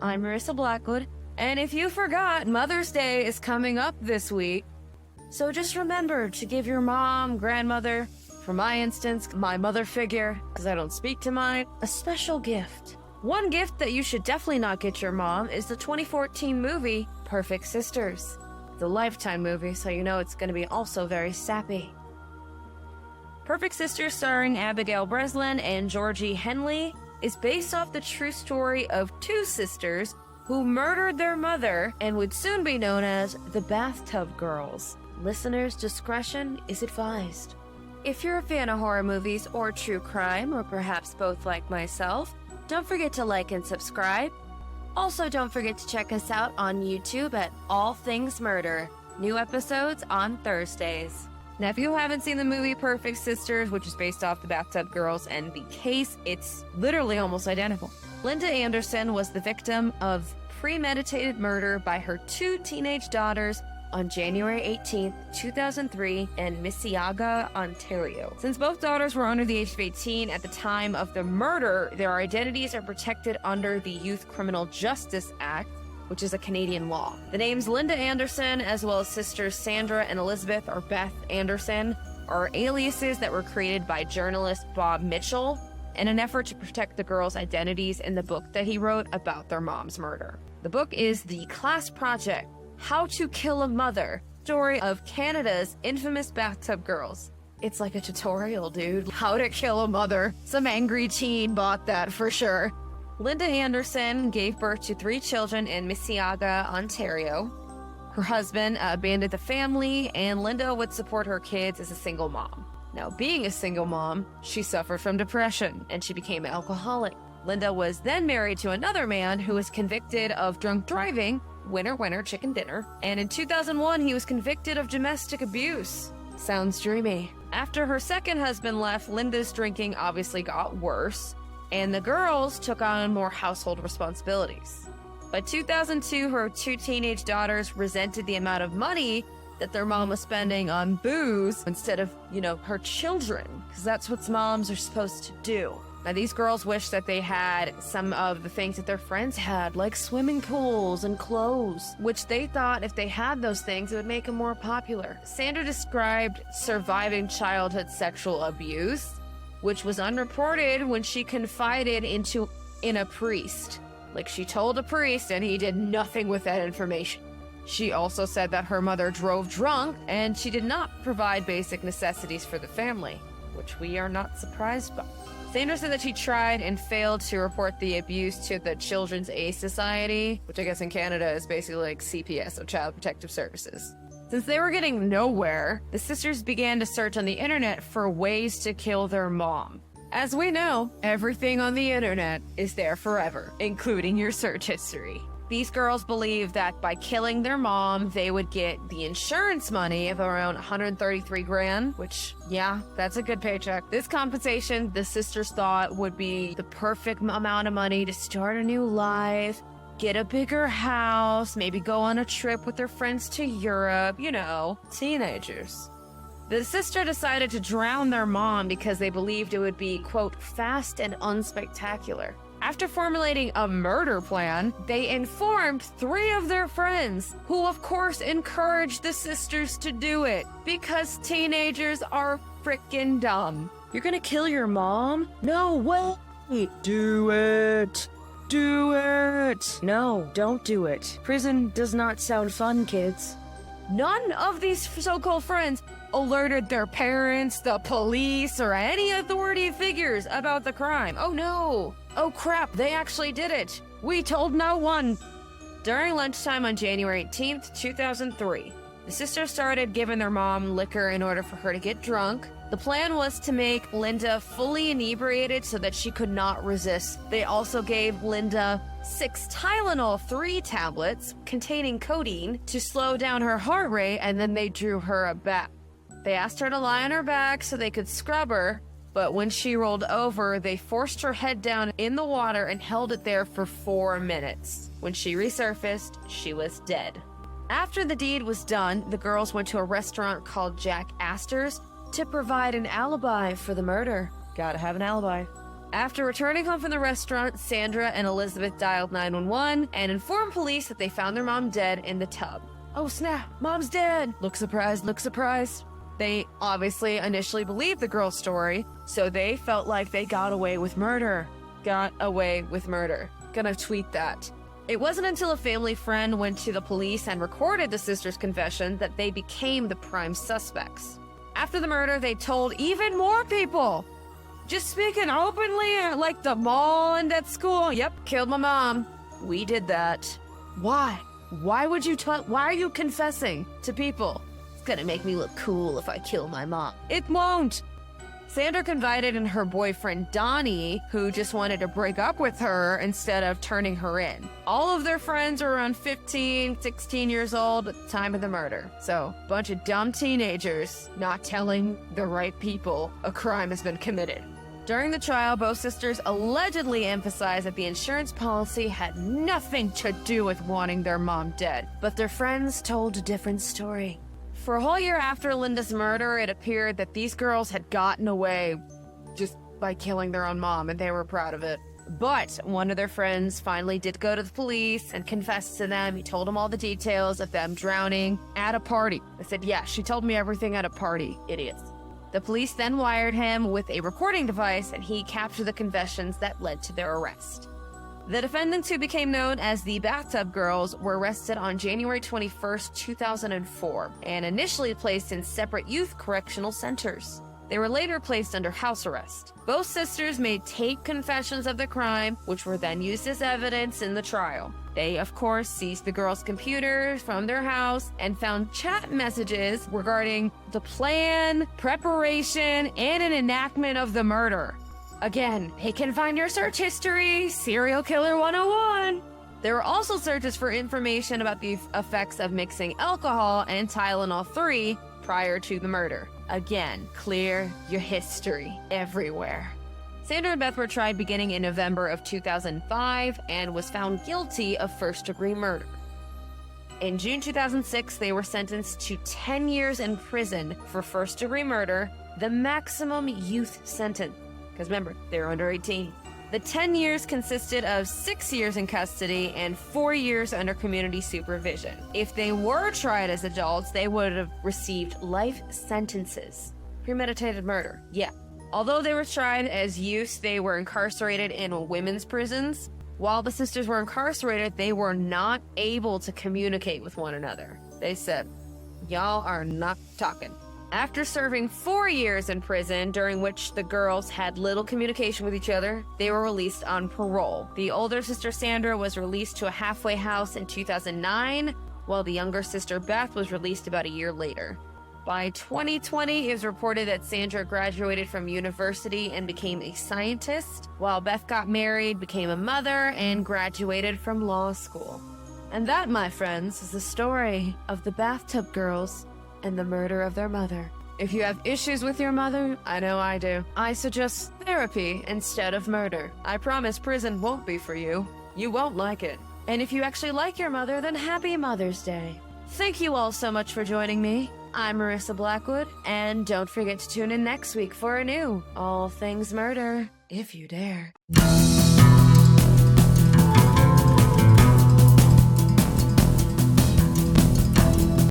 I'm Marissa Blackwood, and if you forgot, Mother's Day is coming up this week. So just remember to give your mom, grandmother, for my instance, my mother figure, because I don't speak to mine, a special gift. One gift that you should definitely not get your mom is the 2014 movie, Perfect Sisters. It's a Lifetime movie, so you know it's going to be also very sappy. Perfect Sisters, starring Abigail Breslin and Georgie Henley, is based off the true story of two sisters who murdered their mother and would soon be known as the Bathtub Girls. Listeners' discretion is advised. If you're a fan of horror movies or true crime, or perhaps both like myself, don't forget to like and subscribe. Also, don't forget to check us out on YouTube at All Things Murder. New episodes on Thursdays. Now, if you haven't seen the movie Perfect Sisters, which is based off the Bathtub Girls and the case, it's literally almost identical. Linda Anderson was the victim of premeditated murder by her two teenage daughters on January 18, 2003 in Mississauga, Ontario. Since both daughters were under the age of 18 at the time of the murder, their identities are protected under the Youth Criminal Justice Act, which is a Canadian law. The names Linda Anderson, as well as sisters Sandra and Elizabeth, or Beth Anderson, are aliases that were created by journalist Bob Mitchell in an effort to protect the girls' identities in the book that he wrote about their mom's murder. The book is The Class Project: How to Kill a Mother, story of Canada's infamous Bathtub Girls. It's like a tutorial, dude. How to kill a mother. Some angry teen bought that for sure. Linda Anderson gave birth to 3 children in Mississauga, Ontario. Her husband abandoned the family, and Linda would support her kids as a single mom. Now, being a single mom, she suffered from depression, and she became an alcoholic. Linda was then married to another man who was convicted of drunk driving, winner, winner, chicken dinner, and in 2001, he was convicted of domestic abuse. Sounds dreamy. After her second husband left, Linda's drinking obviously got worse, and the girls took on more household responsibilities. By 2002, her 2 teenage daughters resented the amount of money that their mom was spending on booze instead of, her children, because that's what moms are supposed to do. Now, these girls wished that they had some of the things that their friends had, like swimming pools and clothes, which they thought if they had those things, it would make them more popular. Sandra described surviving childhood sexual abuse, which was unreported when she confided in a priest. Like, she told a priest and he did nothing with that information. She also said that her mother drove drunk and she did not provide basic necessities for the family, which we are not surprised by. Sandra said that she tried and failed to report the abuse to the Children's Aid Society, which I guess in Canada is basically like CPS, so Child Protective Services. Since they were getting nowhere, the sisters began to search on the internet for ways to kill their mom. As we know, everything on the internet is there forever, including your search history. These girls believed that by killing their mom, they would get the insurance money of around $133,000, which, yeah, that's a good paycheck. This compensation, the sisters thought, would be the perfect amount of money to start a new life, get a bigger house, maybe go on a trip with their friends to Europe, teenagers. The sister decided to drown their mom because they believed it would be, quote, fast and unspectacular. After formulating a murder plan, they informed 3 of their friends, who of course encouraged the sisters to do it, because teenagers are frickin' dumb. You're gonna kill your mom? No way! Do it! Do it! No, don't do it. Prison does not sound fun, kids. None of these so-called friends alerted their parents, the police, or any authority figures about the crime. Oh no! Oh crap, they actually did it! We told no one! During lunchtime on January 18th, 2003, the sisters started giving their mom liquor in order for her to get drunk. The plan was to make Linda fully inebriated so that she could not resist. They also gave Linda 6 Tylenol 3 tablets containing codeine to slow down her heart rate, and then they drew her a bath. They asked her to lie on her back so they could scrub her, but when she rolled over, they forced her head down in the water and held it there for 4 minutes. When she resurfaced, she was dead. After the deed was done, the girls went to a restaurant called Jack Astor's to provide an alibi for the murder. Gotta have an alibi. After returning home from the restaurant, Sandra and Elizabeth dialed 911 and informed police that they found their mom dead in the tub. Oh snap, mom's dead! Look surprised, look surprised. They obviously initially believed the girl's story, so they felt like they got away with murder. Got away with murder. Gonna tweet that. It wasn't until a family friend went to the police and recorded the sisters' confession that they became the prime suspects. After the murder, they told even more people. Just speaking openly at like the mall and at school. Yep, killed my mom. We did that. Why? Why would you why are you confessing to people? It's gonna make me look cool if I kill my mom. It won't. Sandra confided in her boyfriend Donnie, who just wanted to break up with her instead of turning her in. All of their friends were around 15, 16 years old at the time of the murder. So, bunch of dumb teenagers not telling the right people a crime has been committed. During the trial, both sisters allegedly emphasized that the insurance policy had nothing to do with wanting their mom dead, but their friends told a different story. For a whole year after Linda's murder, it appeared that these girls had gotten away just by killing their own mom, and they were proud of it. But one of their friends finally did go to the police and confess to them. He told them all the details of them drowning at a party. They said, yeah, she told me everything at a party, idiots. The police then wired him with a recording device, and he captured the confessions that led to their arrest. The defendants, who became known as the Bathtub Girls, were arrested on January 21st, 2004, and initially placed in separate youth correctional centers. They were later placed under house arrest. Both sisters made tape confessions of the crime, which were then used as evidence in the trial. They, of course, seized the girls' computers from their house and found chat messages regarding the plan, preparation, and an enactment of the murder. Again, they can find your search history, Serial Killer 101. There were also searches for information about the effects of mixing alcohol and Tylenol 3 prior to the murder. Again, clear your history everywhere. Sandra and Beth were tried beginning in November of 2005 and was found guilty of first-degree murder. In June 2006, they were sentenced to 10 years in prison for first-degree murder, the maximum youth sentence. Because remember, they were under 18. The 10 years consisted of 6 years in custody and 4 years under community supervision. If they were tried as adults, they would have received life sentences. Premeditated murder, yeah. Although they were tried as youths, they were incarcerated in women's prisons. While the sisters were incarcerated, they were not able to communicate with one another. They said, y'all are not talking. After serving 4 years in prison, during which the girls had little communication with each other, they were released on parole. The older sister Sandra was released to a halfway house in 2009, while the younger sister Beth was released about a year later. By 2020, it was reported that Sandra graduated from university and became a scientist, while Beth got married, became a mother, and graduated from law school. And that, my friends, is the story of the Bathtub Girls and the murder of their mother. If you have issues with your mother, I know I do, I suggest therapy instead of murder. I promise prison won't be for you. You won't like it. And if you actually like your mother, then happy Mother's Day. Thank you all so much for joining me. I'm Marissa Blackwood, and don't forget to tune in next week for a new All Things Murder, if you dare.